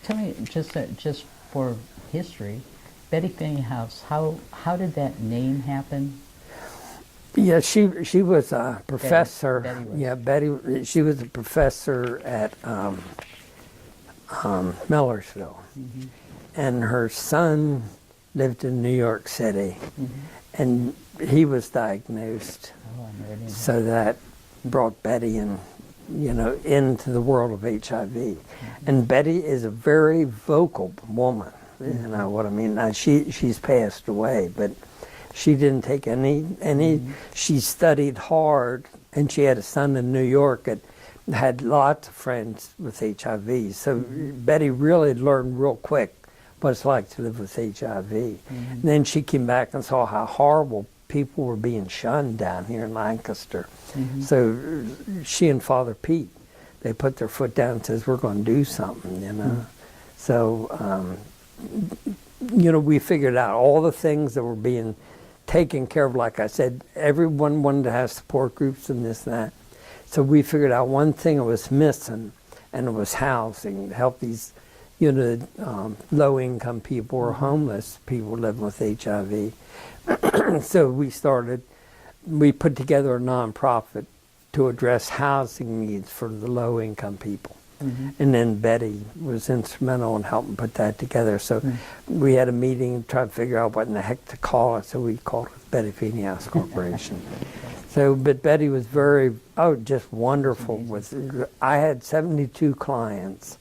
Tell me, just for history, Betty Finney House. How did that name happen? Yeah, she was a professor. Betty was. Yeah, Betty. She was a professor at Millersville, and her son lived in New York City, and he was diagnosed. Oh, I never knew that. So that brought Betty into the world of HIV. And Betty is a very vocal woman. You know what I mean? Now, she's passed away, but she didn't take any. She studied hard, and she had a son in New York that had lots of friends with HIV. So Betty really learned real quick what it's like to live with HIV. And then she came back and saw how horrible people were being shunned down here in Lancaster. So she and Father Pete, they put their foot down and says, we're going to do something, you know. So, we figured out all the things that were being taken care of. Like I said, everyone wanted to have support groups and this and that. So we figured out one thing that was missing, and it was housing to help these, low-income people or homeless people living with HIV. So we put together a nonprofit to address housing needs for the low-income people. And then Betty was instrumental in helping put that together. So we had a meeting to try to figure out what in the heck to call it. So we called it Betty Finney House Corporation. But Betty was just wonderful. I had 72 clients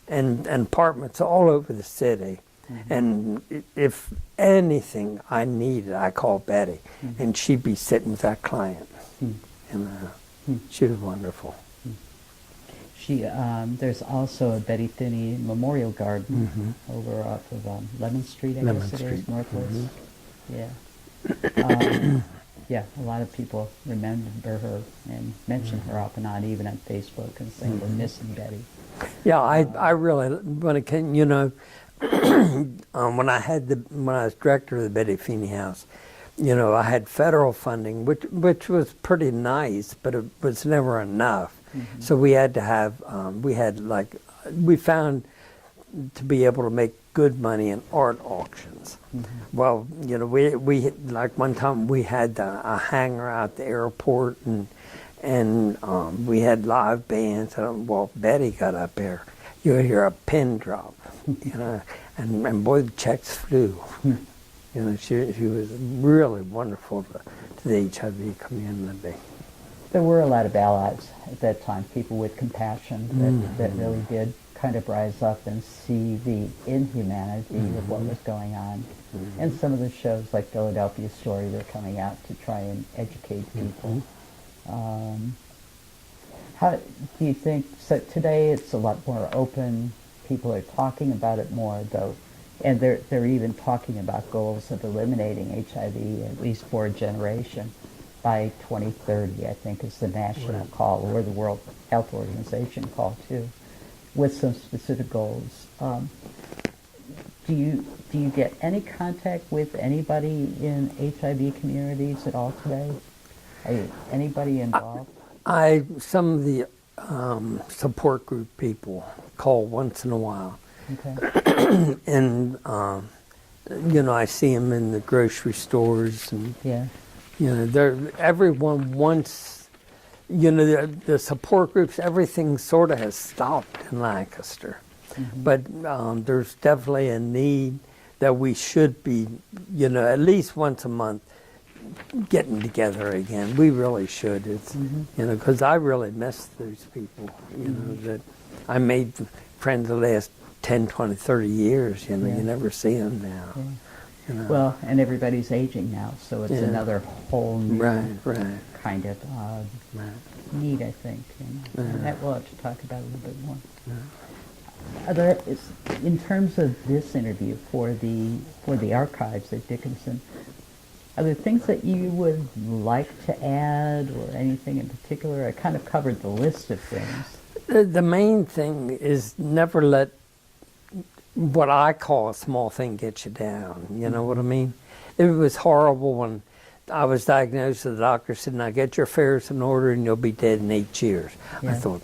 and apartments all over the city. And if anything I needed, I called Betty, and she'd be sitting with that client. And she was wonderful. There's also a Betty Finney Memorial Garden over off of Lemon Street, I guess it is, Northwest. Yeah. Yeah, a lot of people remember her and mention her off and on, even on Facebook, and saying we're missing Betty. Yeah, I really, when it came, when I was director of the Betty Finney House, I had federal funding, which was pretty nice, but it was never enough. So we had to have, we found to be able to make good money in art auctions. Well, we like one time we had a hangar out the airport, and we had live bands. Well, Betty got up there, you would hear a pin drop, and boy, the checks flew. She was really wonderful to the HIV community. There were a lot of allies at that time, people with compassion that really did kind of rise up and see the inhumanity of what was going on. And some of the shows like Philadelphia Story were coming out to try and educate people. How do you think, so today it's a lot more open, people are talking about it more though, and they're even talking about goals of eliminating HIV, at least for a generation, by 2030, I think is the national call, or the World Health Organization call too, with some specific goals. Do you get any contact with anybody in HIV communities at all today? Anybody involved? Some of the support group people call once in a while. Okay. And I see them in the grocery stores, and everyone wants, the support groups. Everything sort of has stopped in Lancaster, but there's definitely a need that we should be, at least once a month, getting together again. We really should. It's because I really miss those people. That I made friends the last 10, 20, 30 years. You never see them now. Well, and everybody's aging now, so it's another whole new kind of need, I think. And that we'll have to talk about a little bit more. In terms of this interview for the archives at Dickinson, are there things that you would like to add, or anything in particular? I kind of covered the list of things. The main thing is never let what I call a small thing get you down. You know what I mean? It was horrible when I was diagnosed, the doctor said, now get your affairs in order and you'll be dead in 8 years. Yeah. I thought,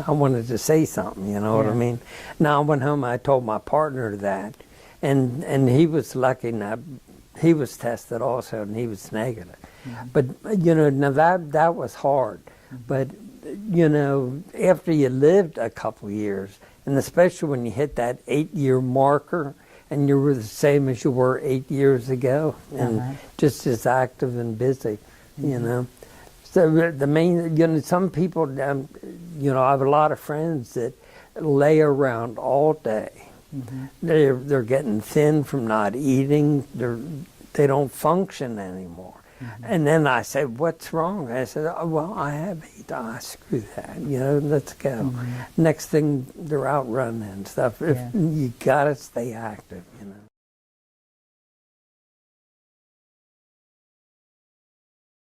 I wanted to say something, you know what I Yeah. mean? Now I went home, I told my partner that, and he was lucky enough, he was tested also and he was negative. But, you know, now that was hard. But, you know, after you lived a couple years, and especially when you hit that 8-year marker, and you were the same as you were 8 years ago, and just as active and busy, you know. So the main, you know, some people, you know, I have a lot of friends that lay around all day. They're getting thin from not eating. They don't function anymore. And then I said, what's wrong? I said, oh, well, I have AIDS. Ah, screw that. You know, let's go. Next thing, they're out running and stuff. You got to stay active.